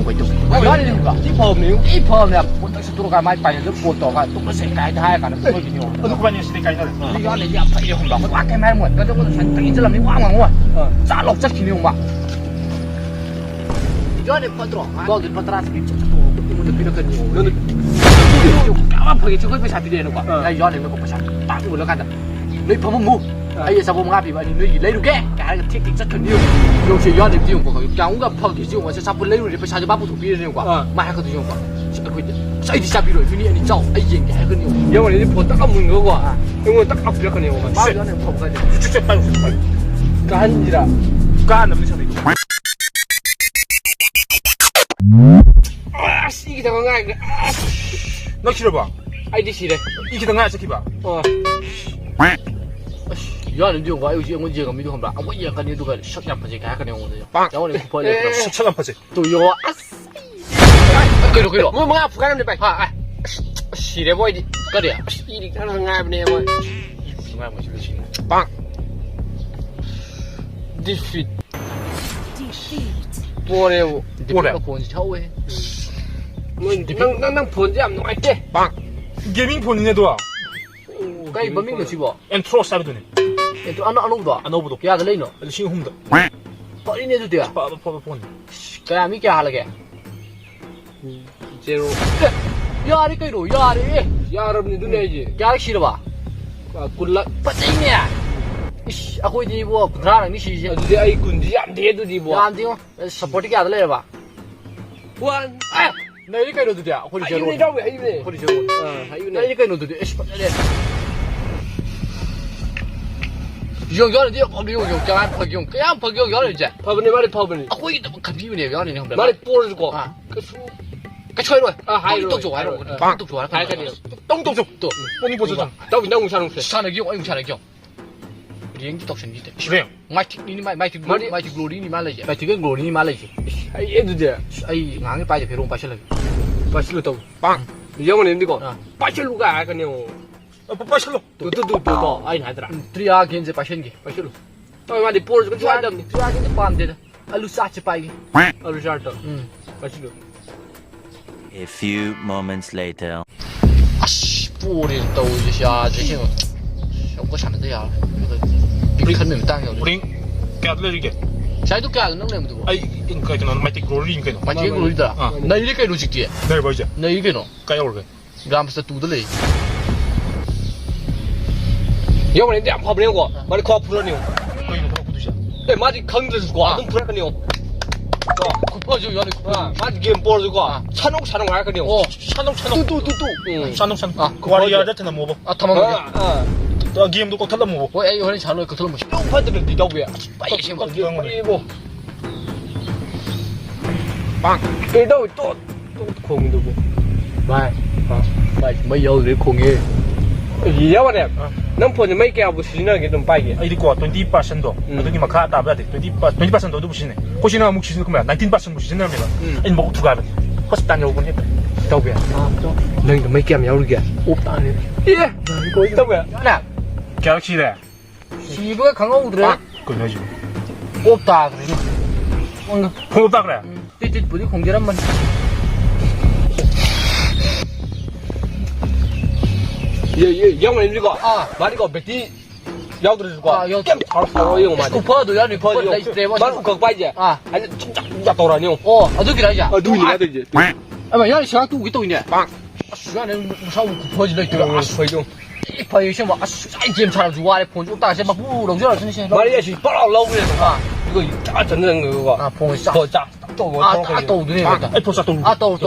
거있어 야리니까 이 펌이요 이 펌이야 딱 들어가 많이 빠져 보도가 또 색깔 다 해가는 거거든요 누구 반이 색깔이 나래 이거 안에 이 아파 이거 막 와게 말면 그래서 산 이슬람이 왕왕와 짤록 잡히는 거 이 안에 빠들어 거기 빠들어서 이 또 비력거든요 너는 까맣게 저걸 ไป 잡히려는 거야 야 이 안에 거 봐 딱 올라간다 너희 펌은 뭐 ai sao bông ngáp thì vậy thì lấy được cái thiết kịch rất cần nhiều nhiều chuyện do được tiêu của cái cũng gặp phật thì tiêu mà sẽ sắp lấy được để phải sao cho bác phụ thuộc viên quoi mà hai cái tiêu quoi sai thì sao bị rồi phi đi cháu ai gì cái hơn nhiều nhưng mà nếu phật tắc ấp mình nữa quoi nhưng mà tắc ấp rất là nhiều mà bao giờ này phật cái chút chút bao cái gì đó cái làm sao đấy à xí cái thằng ngay nó 싫어 봐 ai đi xí đây 이게 더 나아 저기 봐 야는 좀 와요 지금 언제 가면 좀 한다 아무 얘기 안 해도 가 셔츠 안 퍼지 가 그냥 오늘 빵 영원히 퍼져 셔츠 안 퍼지 또 이거 그래 뭐 아프가는 데 빨리 아 시래 보이지 그래 이리 가는 거 아니네 뭐 정말 뭐 지금 빵 defeat 뭐래요 뭐래 본지 처우에 난 본지 안 나갈게 빵 게이밍 폰이네 도와 cái bấm miếng được chứ bộ 엔트로 사비도네 엔트로 ăn đâu 안 오브도 kia cái lên nó 신홈도 bỏ đi nè tôi tiệt 폰 cái làm cái kia là kìa zero ya đi cái đồ ya đi ya làm gì tôi này gì ya cái gì đó bà cún lợn bắt đi nè à tôi đi bộ cún ra là cái gì chứ tôi đi ai cún gì ăn thế tôi đi bộ ăn thế không support cái gì đấy bà one này cái đồ tôi tiệt tôi đi zero đâu vậy này tôi đi zero này cái đồ tôi tiệt đây用药的地方，用叫俺朋友，给俺朋友要的去。跑不呢，妈的跑不呢。会的，看屁不呢，要的你看不？妈的包着过啊，个书，个吹了啊，还有动作还有，动作还看的，动作对，我你不知道，到底那我啥东西？啥那叫，我用啥那叫？连就到身体的。是的，买你买glory 你买来去，买这个 glory 你买来去。哎，也是的，哎，硬的摆在皮笼摆起来，摆起来都，棒，要么你那个，摆起来个还看的哦。빠실로 또 아이 나더라 트리아 겐제 빠션게 빠실로 또 마디 포르 그 좋아하다 트리아 겐제 빰데 알루 사치 빠이게 알루 샤르터 빠실로 A few moments later 아씨 뿌리 또 이제 샤지 지금 샤고 샤는데 야 이거 칸면 땅이야 우린 깨달리게 자이도 깨能내면 되고 아이 인가 저는 마이티 글로리 인가 마이티 글로리다 나 이렇게 로직지 네 보이지 나 이게 너 까야 올게 감스 두들레要不然这样跑不了我，妈的靠不了你。哎，妈的坑着是过，能不那个你。kup어 좀 연애 kup어. 맞지 게임 보러 가. 찬옥 할 거니. 찬옥. 찬옥. 아, 그 와리 야자 때나 뭐 봐. 아, 타만. 또 게임도 꼭 탈라 뭐 봐. 왜 이거 하는 찬옥 그 틀어 뭐. 똥 파드는 네가 왜? 빨리 지금 이거. 빵. 그래도 또 공도 뭐. 말. 말 여기 공이. 이야 말이야. 난 폰이 몇 개야 부시는 게 좀 빠게. 이리 거 20%도. 어떻게 막 가다 봐야 돼. 20%도 부시네. 혹시나 묵 시는 거면 19% 부시는 겁니다. 이 먹고 두 가면. 허스탄 요건 해. đâu vậy? Nên cái mấy kem nhau được kìa. Ốp ta này. Yeah. Có đâu vậy? Nè. Kéo chi đấy. Chi bữa kháng ấu rồi. Còn nói gì? ốp ta rồi. không ốp ta 그래. 띠띠 뿌리 공개란 말. 예, 영원 이거. 아, 말이 이거 백티. 야우들 이거. 아, 야, 알았어. 이거 맞아. 쿠퍼도 야니 퍼. 말 그거 빠지. 아, 아니 진짜 돌아니요. 아저기 라자. 아, 누구냐 이제. 아, 야니 시간 또 또 있네. 빵. 시간에 무서워 쿠퍼지 라 이거. 아, 소용. 이 파이 좀 아, 사이 게임 잘 좋아해. 폰大些嘛不容易了，真是。말이야, 씨, 빨아 나오고 그래서. 아, 이거 짜 전는 그거. 아, 폰이 짜. 짜. 또 아, 또 되네. 아, 또 짜 또. 아, 또.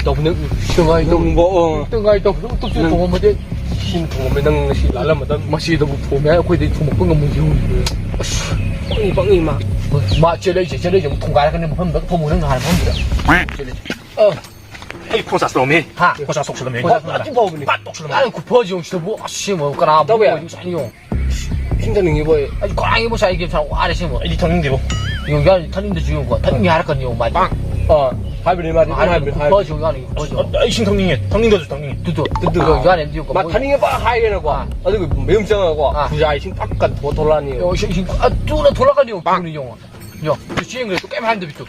또 그냥 시간이 또 뭐, 시간이 또 보면 뭐 돼. 신 보면 능 시 날라면 맛이 또 보면 거기 좀 먹는 거 뭐지. 빵이 막. 마 제레 좀 통과를 근데 뭐 하면 보면 거 하는 건데. 에이 콘사 스로미. 하. 콘사 속슬로미. 콘사 좀 보면. 속슬로미. 아니 쿠퍼지 용시도 뭐 아씨 뭐 까나 뭐 이거 아니요. 힘드는 게 뭐에 아주 꽝이 뭐 사이 게임 잘 아래시 뭐. 이 턴인데로. 이거 턴인데 주는 거. 턴이 할 거니요. 맞지? 하이브리 말이 하이브리 쿠퍼지 용이 쿠퍼지. 이 신턴닝에 턴닝도 주 턴닝. 두두 이거 안에 띄고 마 턴닝에 봐 하이게는 거. 아주 그 매움증하고 부자이 신 빡간 돌아니. 신 아 뚜나 돌아가니요. 그는 용. 요. 그 시행 그래 또 게임 하는데 비트.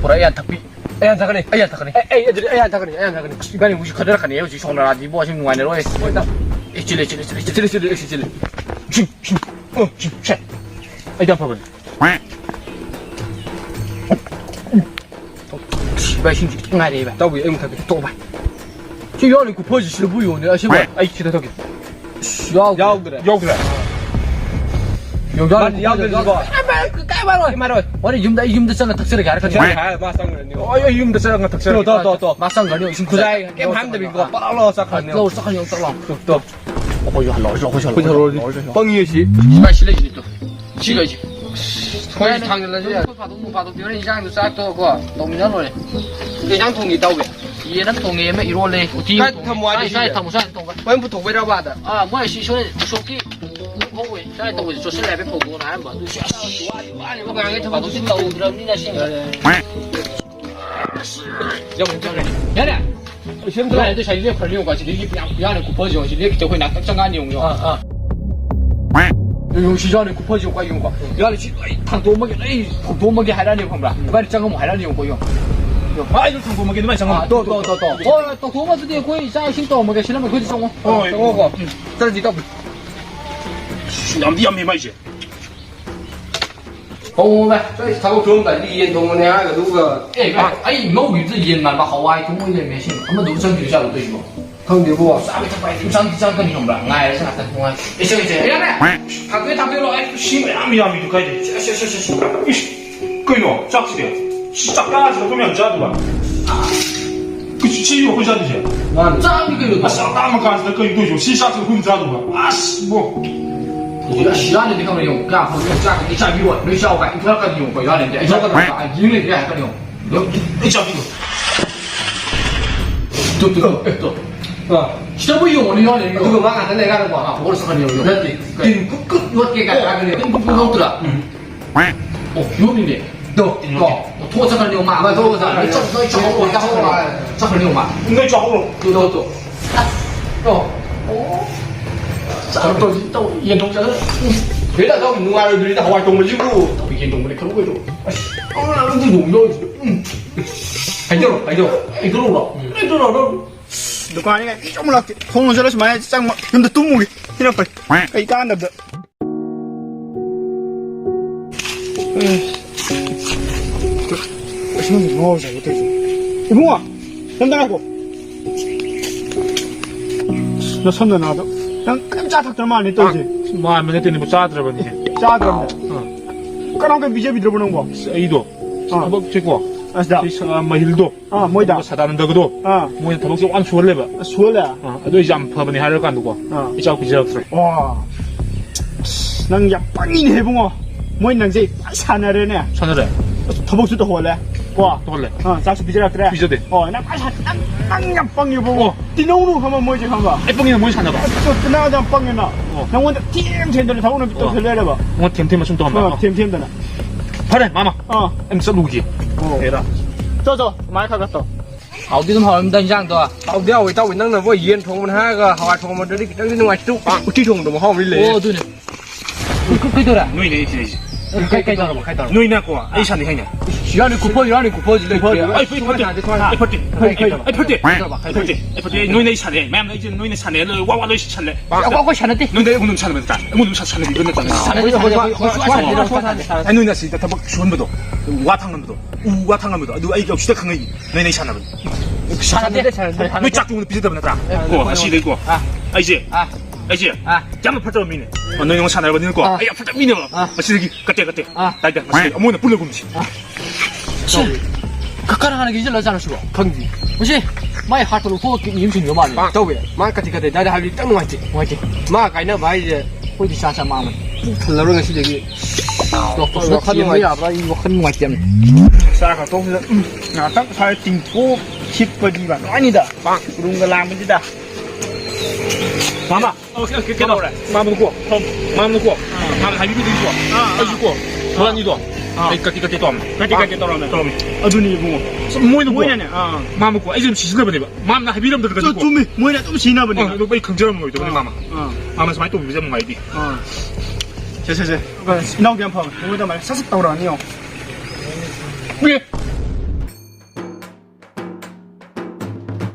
보라 애한 탁비 애한 타가네 애한 타가네 애한 타가네 애한 타가네 이번에 우리 커다란 가네 여기 손나라 디보 지금 와네 로에 찔레 춤 애한 파번 시발 신기 ngay đây tao bị em thật to mày chứ gió này cũng phơi chỉ bùi rồi nữa chứ mà ai chỉ thôi gió kìa gió cái ba rồi 어디 임대 sang thật sự là cái ôi 임대 sang thật sự to mà sang cái này xin khuây em ham để bị có bao lâu sao không lâu sao không用lâu 또 ôi giời lỗi 뻥이지 시발 실례지 또 지가지 거의 당연하지. 파도 별에 이장도 쌓고 거 너무 잘하네. 이장 통이 đâu vậy? 얘는 통에 매 이rol래. 뒤 sai thầm sai 통가. vẫn phụ thuộc với đâu bạn à mỗi sĩ số số kỹ không vậy sai đâu vậy số sẽ lại với phụ thuộc này mà tôi sẽ có cái thằng tôi xin đầu rồi đi ra xem giờ mình chơi này nhớ nè现在这些猎朋友关系，你不要的股票就你就会拿正干用啊。用市场的股票就管用过，要的去糖多么个多么个海南牛碰不啦？把整个海南牛过用。啊，有糖多么给你买上啊？多，哦，多么子的可以，啥新多么个，现在没可以上哦。哦，我这里到。两地没买去。好呗，所以他们中本地烟通的那个如果我鱼子烟嘛，把好爱中国人没信，他们都上学校的对不？通的不？啥个他白天上跟你用不啦？爱是啥的通啊？行，哎呀妹，他对了，哎，行，아미都可以。行，可以咯，咋子的？咋干子都没有咋的吧？啊，可是吃药会咋的去？咋你个有？上大么干子可以多久？吃啥子会咋的吧？啊，是不？西安的地方没用，干活用这样你下雨了，你小白，你不要跟你用，回家的，哎，这个啥？阴的这还跟你用，你小屁股。对。这不用你要的用，这个马鞍在那干的吧？我是很有用，顶不我给干啥个的，顶不弄的，哦，有名的，都，我拖这个牛马，你这个牛马，应该抓好了，都，都严重着呢，别的都弄完了，你的好东西不？都严重的，可不可以做？这用药，还有，一个路了，都。được qua như này trong là không làm cho nó mà sang mà nhưng mà tung mùi thế nào phải cái can được 무슨 뭐 저거 되지 이봉아 현당하고 너 손도 나도 난 깜짝닭들만 안 떠지 뭐 하면 했더니 뭐 짜들어버리지. 짜들었네 까랑 그 미제비 들어보는 거 이도 뭐 찍고 아시다 뭐 힐도 뭐이다 사다는 더그도 뭐 더벅지 완 수월래 봐. 수월래 너 이제 안 파버니 하려 간두고 이제 그 지역들 와난 약빵이네 해봉아 뭐 있는 지 산하래네 산하래 더벅지도 호래 와 또래 자수 비자라 그래 비자대 나 빵 약빵이 보고 디노노 하면 뭐지 한가 애뻥이는 뭐 사나 봐. 또 나가자 빵이나 나 원래 팀템들을 다 오늘 또 별래래 봐 뭐 템템만 좀 더 한번 팀템들은 파래 마마 em sợ lùi là cho máy khai 갔다好的，好，我们等一下，对吧？到底我到那我烟通们那个好通们这里外住，我地通的嘛好没嘞。哦，对呢，可以对了， 누이네 이제 开到了，开到了。 누이나 거야 이 산이 행냐 让你股票之类的。哎非跑的누이네 산에 매면 이제 누이네 산에 와와도 산래 我抢了的。 누이네 운동 산에 다 운동 산에 이거는 다 누이네 씨 다 수원부도 와탕남부도 우와탕남부도 누가 이게 없이 큰 거이 누이네 산에 누이 짝퉁은 비슷하다 보다 고 시대 고 이제 잠을 팔자 미네 너희 형 산에 가는 거 아야 팔자 미네 마시기 그때 다이다 마시 어머나 불러 곰지 가까랑 하는 게 이제 러잖아 시고 강지 뭐지 마이 하트로 포 임신 요 말이야到位，马个这个的，大家还是等我去，马改那玩意，会的想妈妈看到那个是这个，我看到呀吧我很我见 싸가 또 나딱 잘 띵고 싶어지가 아니다 그런 거 라면이다 마마 오케이 나오래 마마 놓고 마마 하이비도 있고 해주고 도란이도 까띠 또 어두니 뭐 뭐이는 마마 놓고 이제 시즌을 보내 봐 마마 하이비름 들어가지고 좀 뭐이나 좀 지나 보네 너 빨리 강제하는 거 있죠 마마 마마 많이 또 무제 뭔가 이디 저 나오게 한 판. 뭐다 말 사습다고 아니요. 왜